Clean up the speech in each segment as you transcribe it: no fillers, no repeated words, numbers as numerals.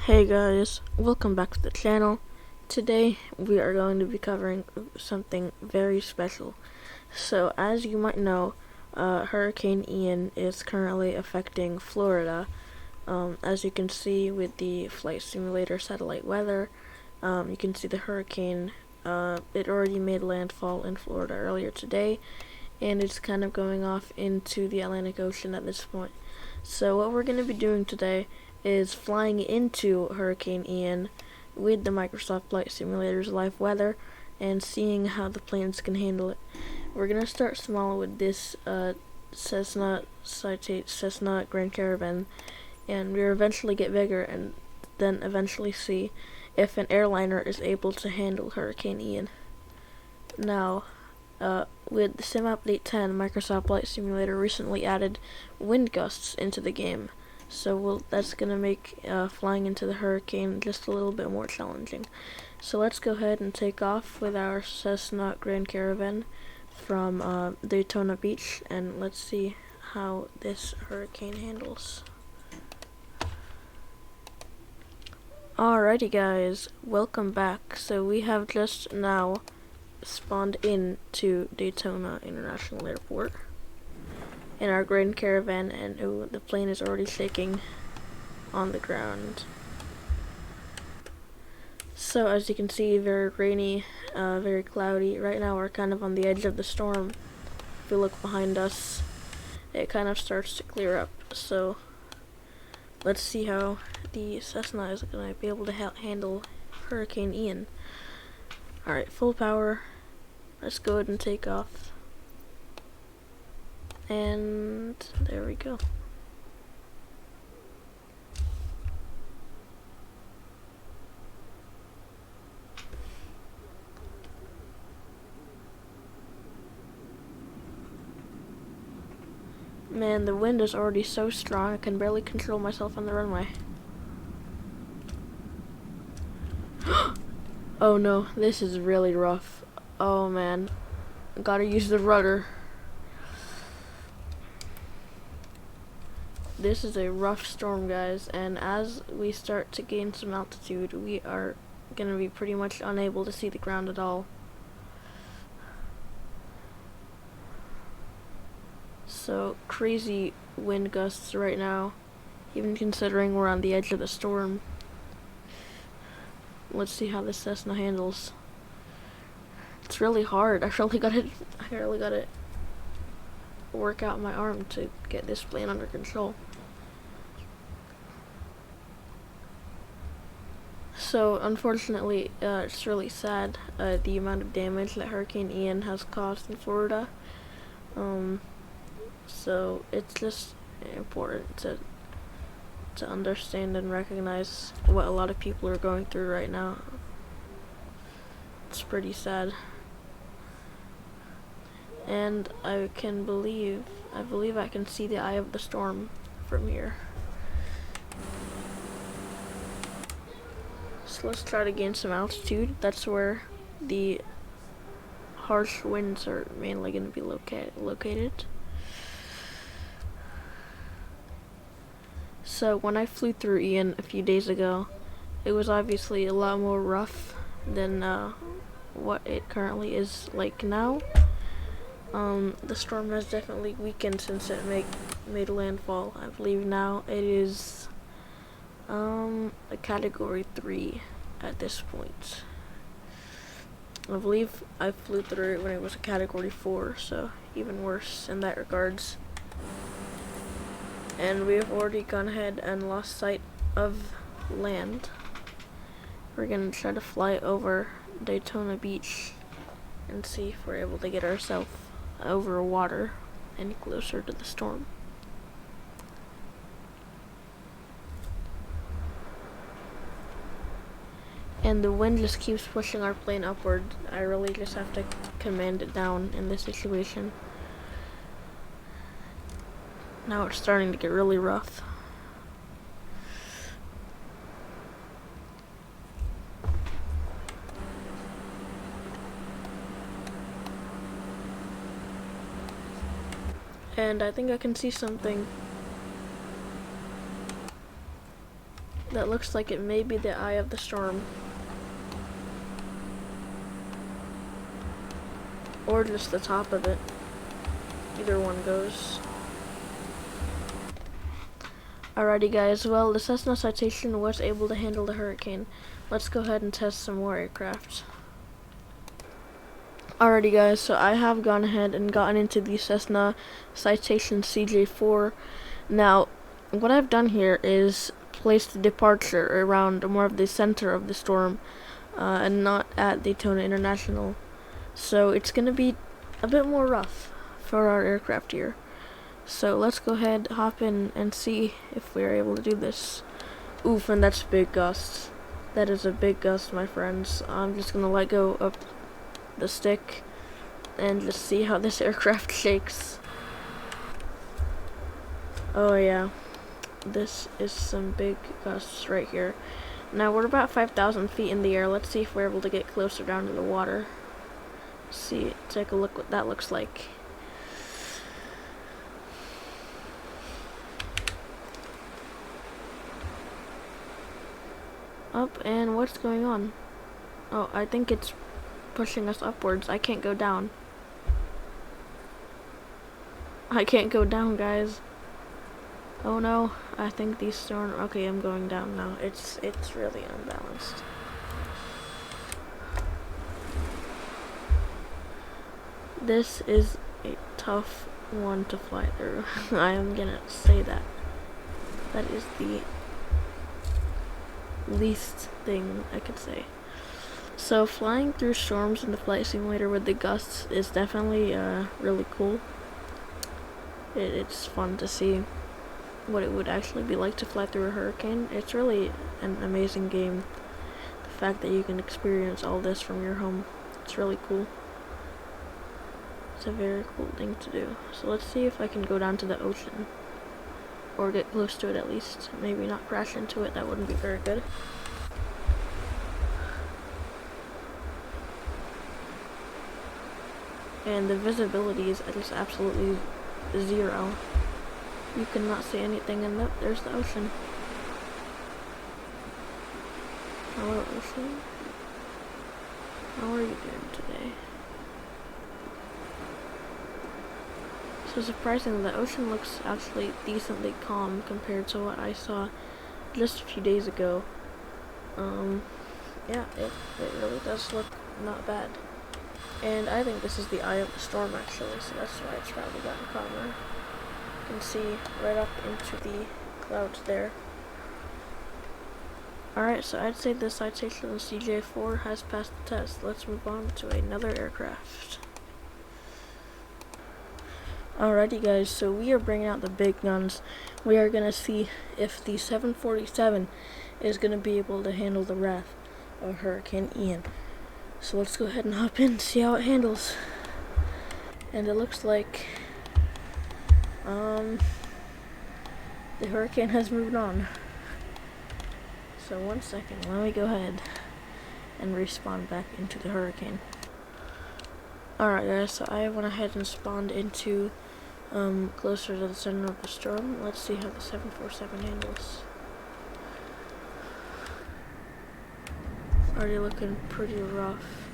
Hey guys, welcome back to the channel. Today we are going to be covering something very special. So as you might know, Hurricane Ian is currently affecting Florida. As you can see with the flight simulator satellite weather, you can see the hurricane, it already made landfall in Florida earlier today, and it's kind of going off into the Atlantic Ocean at this point. So what we're going to be doing today is flying into Hurricane Ian with the Microsoft Flight Simulator's live weather and seeing how the planes can handle it. We're going to start small with this Cessna Grand Caravan, and we'll eventually get bigger and then eventually see if an airliner is able to handle Hurricane Ian. Now, with the Sim Update 10, Microsoft Flight Simulator recently added wind gusts into the game. So that's going to make flying into the hurricane just a little bit more challenging. So let's go ahead and take off with our Cessna Grand Caravan from Daytona Beach, and let's see how this hurricane handles. Alrighty guys, welcome back. So we have just now spawned in to Daytona International Airport in our Grand Caravan, and the plane is already shaking on the ground. So as you can see, very rainy, very cloudy. Right now we're kind of on the edge of the storm. If we look behind us, it kind of starts to clear up. So let's see how the Cessna is going to be able to handle Hurricane Ian. Alright, full power. Let's go ahead and take off. And there we go. Man, the wind is already so strong I can barely control myself on the runway. Oh no, this is really rough. Oh man, gotta use the rudder. This is a rough storm, guys, and as we start to gain some altitude, we are gonna be pretty much unable to see the ground at all. So crazy wind gusts right now, even considering we're on the edge of the storm. Let's see how this Cessna handles. It's really hard. I really gotta work out my arm to get this plane under control. So unfortunately, it's really sad, the amount of damage that Hurricane Ian has caused in Florida. So it's just important to understand and recognize what a lot of people are going through right now. It's pretty sad. And I believe I can see the eye of the storm from here. So let's try to gain some altitude. That's where the harsh winds are mainly going to be located. So when I flew through Ian a few days ago, it was obviously a lot more rough than what it currently is like now. The storm has definitely weakened since it made landfall. I believe now it is a category 3 at this point. I believe I flew through it when it was a category 4, so even worse in that regards. And we have already gone ahead and lost sight of land. We're gonna try to fly over Daytona Beach and see if we're able to get ourselves over water and closer to the storm. And the wind just keeps pushing our plane upward. I really just have to command it down in this situation. Now it's starting to get really rough. And I think I can see something. That looks like it may be the eye of the storm. Or just the top of it. Either one goes. Alrighty guys, well the Cessna Citation was able to handle the hurricane. Let's go ahead and test some more aircraft. Alrighty guys, so I have gone ahead and gotten into the Cessna Citation CJ4. Now, what I've done here is place the departure around more of the center of the storm, and not at Daytona International. So it's going to be a bit more rough for our aircraft here. So let's go ahead, hop in, and see if we're able to do this. Oof, and that's big gust. That is a big gust, my friends. I'm just going to let go of the stick and just see how this aircraft shakes. Oh yeah, this is some big gusts right here. Now we're about 5,000 feet in the air. Let's see if we're able to get closer down to the water. See, take a look what that looks like. Up, and what's going on? Oh, I think it's pushing us upwards. I can't go down. I can't go down, guys. Oh no, I think these storm. Okay, I'm going down now. It's really unbalanced. This is a tough one to fly through. I am gonna say that. That is the least thing I could say. So flying through storms in the flight simulator with the gusts is definitely really cool. It's fun to see what it would actually be like to fly through a hurricane. It's really an amazing game. The fact that you can experience all this from your home, it's really cool. It's a very cool thing to do. So let's see if I can go down to the ocean. Or get close to it at least. Maybe not crash into it, that wouldn't be very good. And the visibility is just absolutely zero. You cannot see anything, and there's the ocean. Hello, ocean. How are you doing today? So surprisingly, the ocean looks actually decently calm compared to what I saw just a few days ago. Yeah, it really does look not bad. And I think this is the eye of the storm actually, so that's why it's probably gotten calmer. You can see right up into the clouds there. Alright, so I'd say the Citation CJ4 has passed the test. Let's move on to another aircraft. Alrighty guys, so we are bringing out the big guns. We are going to see if the 747 is going to be able to handle the wrath of Hurricane Ian. So let's go ahead and hop in and see how it handles. And it looks like the hurricane has moved on. So 1 second, let me go ahead and respawn back into the hurricane. Alright guys, so I went ahead and spawned into closer to the center of the storm. Let's see how the 747 handles. Already looking pretty rough,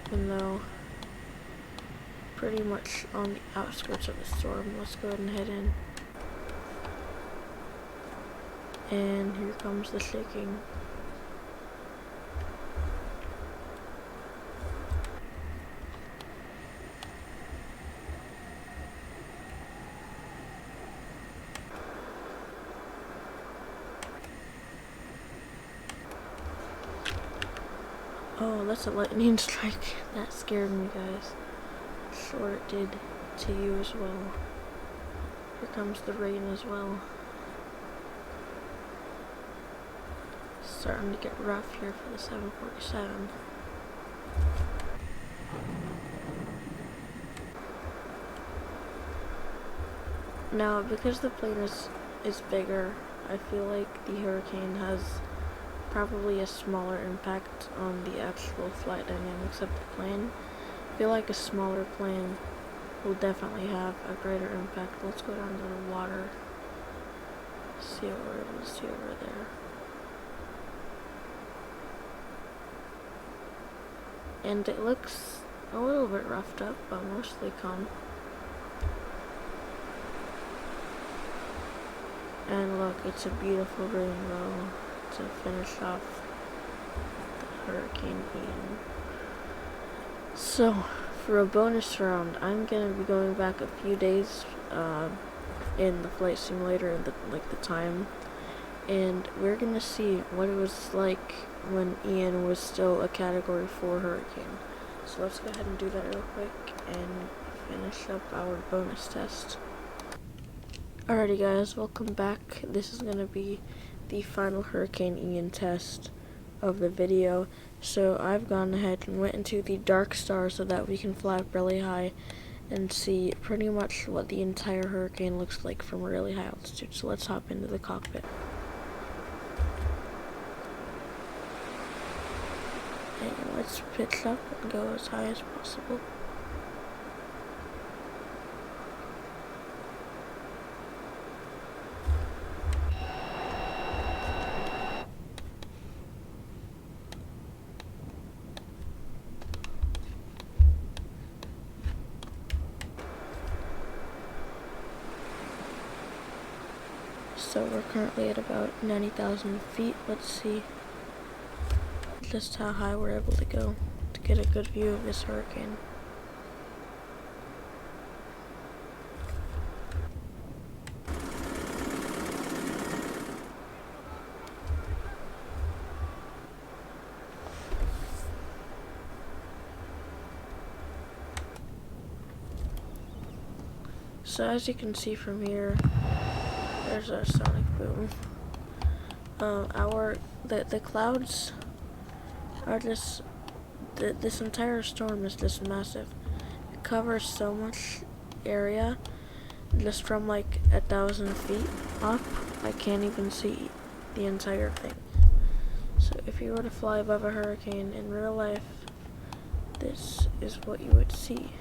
even though pretty much on the outskirts of the storm. Let's go ahead and head in. And here comes the shaking. Oh, that's a lightning strike. That scared me, guys. Sure it did to you as well. Here comes the rain as well. Starting to get rough here for the 747. Now, because the plane is bigger, I feel like the hurricane has probably a smaller impact on the actual flight dynamics of the plane. I feel like a smaller plane will definitely have a greater impact. Let's go down to the water. see what we're able to see over there. And it looks a little bit roughed up, but mostly calm. And look, it's a beautiful rainbow to finish off the Hurricane Ian. So, for a bonus round, I'm gonna be going back a few days in the flight simulator and the time, and we're gonna see what it was like when Ian was still a Category 4 hurricane. So let's go ahead and do that real quick and finish up our bonus test. Alrighty guys, welcome back. This is gonna be the final Hurricane Ian test of the video. So I've gone ahead and went into the dark star so that we can fly up really high and see pretty much what the entire hurricane looks like from a really high altitude. So let's hop into the cockpit. And let's pitch up and go as high as possible. So we're currently at about 90,000 feet. Let's see just how high we're able to go to get a good view of this hurricane. So as you can see from here, there's our sonic boom. The clouds are just, this entire storm is just massive. It covers so much area, just from like 1,000 feet up, I can't even see the entire thing. So if you were to fly above a hurricane in real life, this is what you would see.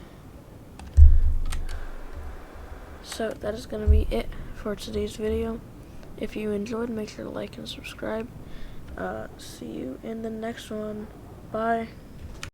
So that is going to be it for today's video. If you enjoyed, make sure to like and subscribe. See you in the next one. Bye.